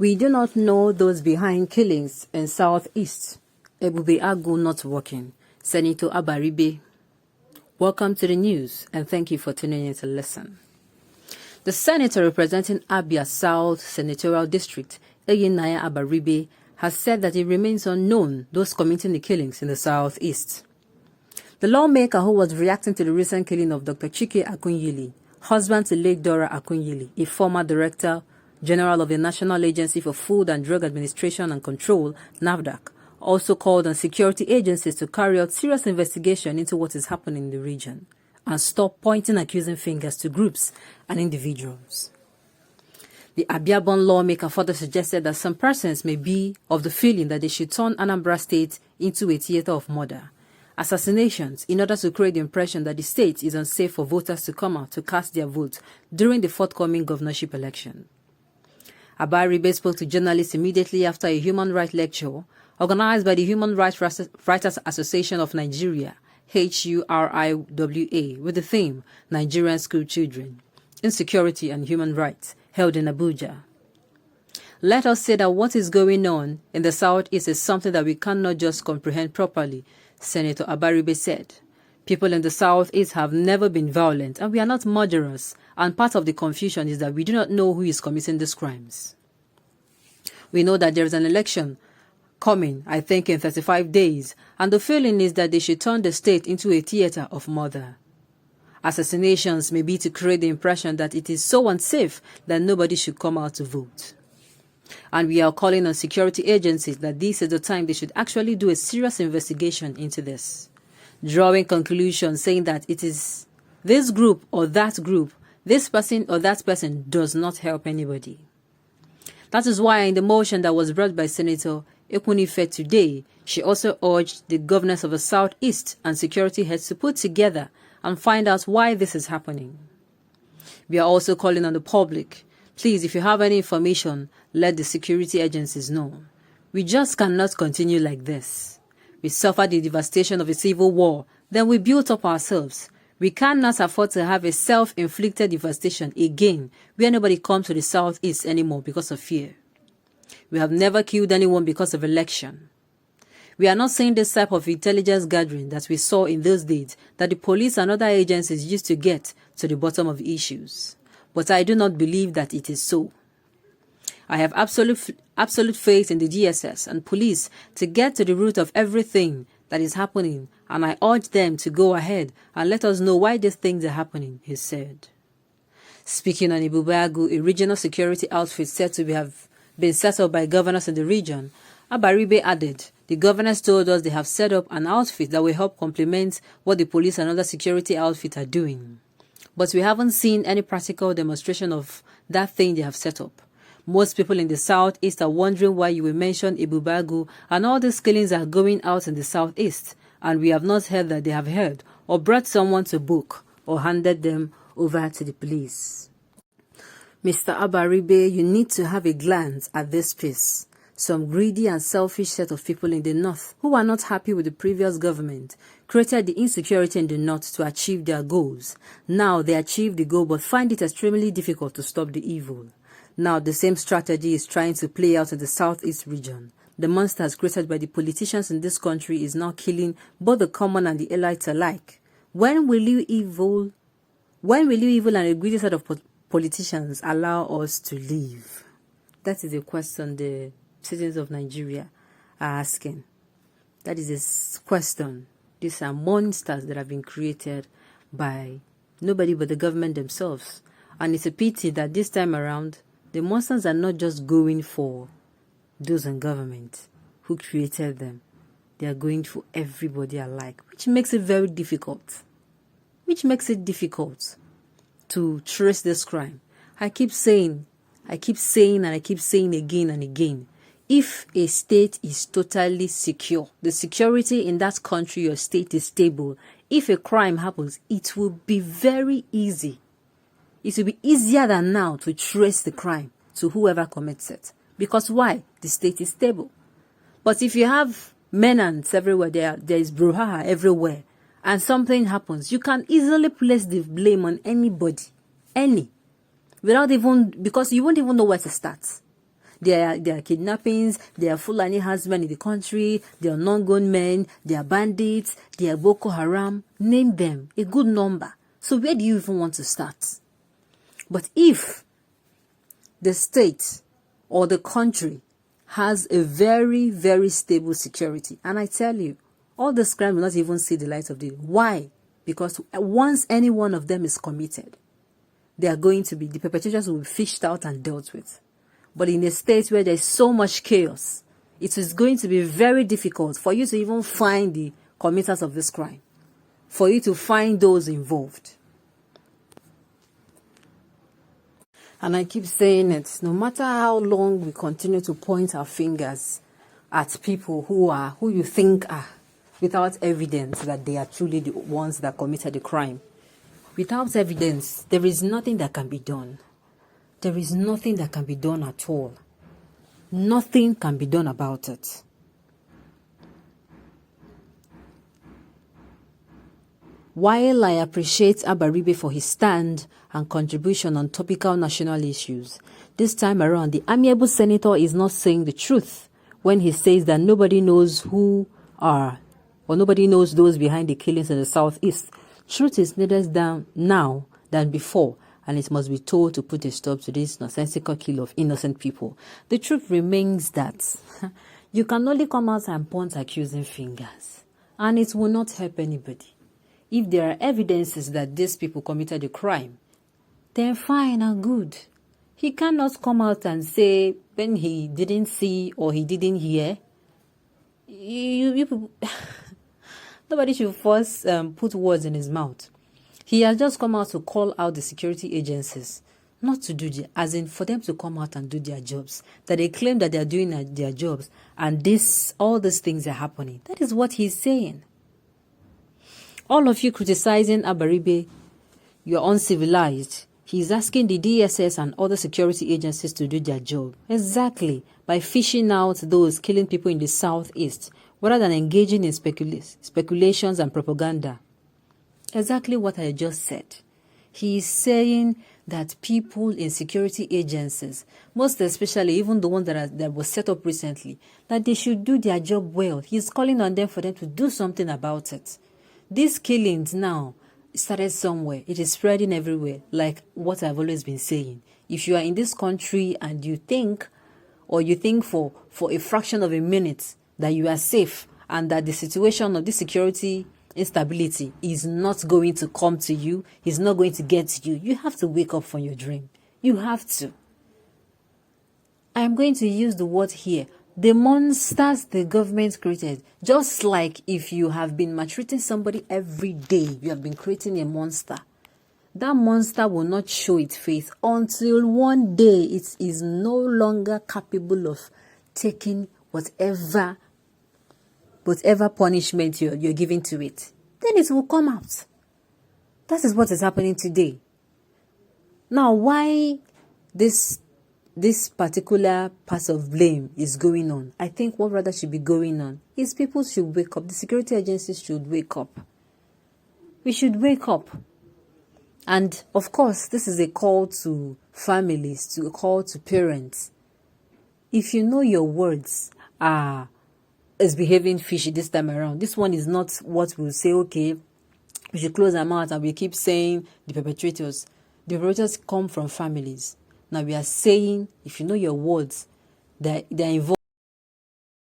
We do not know those behind killings in Southeast. Abaribe not working. Senator Abaribe. Welcome to the news and thank you for tuning in to listen. The senator representing Abia South Senatorial District, Eyinaya Abaribe, has said that it remains unknown those committing the killings in the Southeast. The lawmaker who was reacting to the recent killing of Dr. Chike Akunyili, husband to late Dora Akunyili, a former director general of the National Agency for Food and Drug Administration and Control, NAFDAC, also called on security agencies to carry out serious investigation into what is happening in the region and stop pointing accusing fingers to groups and individuals. The Abia-born lawmaker further suggested that some persons may be of the feeling that they should turn Anambra State into a theater of murder, assassinations, in order to create the impression that the state is unsafe for voters to come out to cast their vote during the forthcoming governorship election. Abaribe spoke to journalists immediately after a human rights lecture organized by the Human Rights Writers Association of Nigeria, HURIWA, with the theme Nigerian School Children, Insecurity and Human Rights, held in Abuja. Let us say that what is going on in the Southeast is something that we cannot just comprehend properly, Senator Abaribe said. People in the Southeast have never been violent, and we are not murderers, and part of the confusion is that we do not know who is committing these crimes. We know that there is an election coming, I think, in 35 days, and the feeling is that they should turn the state into a theater of murder. Assassinations may be to create the impression that it is so unsafe that nobody should come out to vote. And we are calling on security agencies that this is the time they should actually do a serious investigation into this, drawing conclusions saying that it is this group or that group, this person or that person does not help anybody. That is why in the motion that was brought by Senator Ekunife today, she also urged the governors of the Southeast and security heads to put together and find out why this is happening. We are also calling on the public. Please, if you have any information, let the security agencies know. We just cannot continue like this. We suffered the devastation of a civil war, then we built up ourselves. We cannot afford to have a self-inflicted devastation again where nobody comes to the Southeast anymore because of fear. We have never killed anyone because of election. We are not saying this type of intelligence gathering that we saw in those days that the police and other agencies used to get to the bottom of issues. But I do not believe that it is so. I have absolute faith in the DSS and police to get to the root of everything that is happening, and I urge them to go ahead and let us know why these things are happening, he said. Speaking on Ibubagu, a regional security outfit said to have been set up by governors in the region, Abaribe added, the governors told us they have set up an outfit that will help complement what the police and other security outfits are doing. But we haven't seen any practical demonstration of that thing they have set up. Most people in the Southeast are wondering why you will mention Ibubagu and all these killings are going out in the Southeast, and we have not heard that they have heard or brought someone to book or handed them over to the police. Mr. Abaribe, you need to have a glance at this piece. Some greedy and selfish set of people in the north who are not happy with the previous government created the insecurity in the north to achieve their goals. Now they achieve the goal but find it extremely difficult to stop the evil. Now the same strategy is trying to play out in the Southeast region. The monsters created by the politicians in this country is now killing both the common and the elites alike. When will you evil and a greedy set of politicians allow us to live? That is a question the citizens of Nigeria are asking. That is a question. These are monsters that have been created by nobody but the government themselves. And it's a pity that this time around, the monsters are not just going for those in government who created them. They are going for everybody alike, which makes it very difficult. To trace this crime. I keep saying again and again. If a state is totally secure, the security in that country or state is stable, if a crime happens, it will be very easy. It will be easier than now to trace the crime to whoever commits it. Because why? The state is stable. But if you have menace everywhere, there is brouhaha everywhere, and something happens, you can easily place the blame on anybody. Because you won't even know where to start. There are kidnappings, there are Fulani herdsmen in the country, there are non-gun men, there are bandits, there are Boko Haram. Name them, a good number. So where do you even want to start? But if the state or the country has a very, very stable security, and I tell you, all this crime will not even see the light of day. Why? Because once any one of them is committed, the perpetrators will be fished out and dealt with. But in a state where there's so much chaos, it is going to be very difficult for you to even find the committers of this crime, for you to find those involved. And I keep saying it, no matter how long we continue to point our fingers at people who you think are, without evidence that they are truly the ones that committed the crime. Without evidence, there is nothing that can be done. There is nothing that can be done at all. Nothing can be done about it. While I appreciate Abaribe for his stand and contribution on topical national issues, this time around, the amiable senator is not saying the truth when he says that nobody knows who are, or nobody knows those behind the killings in the southeast. Truth is neither down now than before, and it must be told to put a stop to this nonsensical kill of innocent people. The truth remains that you can only come out and point accusing fingers, and it will not help anybody. If there are evidences that these people committed a crime, then fine and good. He cannot come out and say when he didn't see or he didn't hear. You people, nobody should force put words in his mouth. He has just come out to call out the security agencies, not to do as in for them to come out and do their jobs. That they claim that they are doing their jobs, and all these things are happening. That is what he's saying. All of you criticizing Abaribe, you're uncivilized. He's asking the DSS and other security agencies to do their job. Exactly. By fishing out those killing people in the southeast, rather than engaging in speculations and propaganda. Exactly what I just said. He is saying that people in security agencies, most especially even the ones that was set up recently, that they should do their job well. He's calling on them for them to do something about it. These killings now started somewhere. It is spreading everywhere, like what I've always been saying. If you are in this country and you think for a fraction of a minute that you are safe and that the situation of this security instability is not going to come to you, is not going to get to you, you have to wake up from your dream. You have to. I'm going to use the word here. The monsters the government created, just like if you have been maltreating somebody every day, you have been creating a monster. That monster will not show its face until one day it is no longer capable of taking whatever punishment you're giving to it. Then it will come out. That is what is happening today. Now, why this particular part of blame is going on? I think what rather should be going on is people should wake up. The security agencies should wake up. We should wake up. And of course, this is a call to families, a call to parents. If you know your words is behaving fishy this time around, this one is not what we'll say, okay, we should close our mouth and we keep saying the perpetrators. The perpetrators come from families. Now we are saying, if you know your words, that they're involved.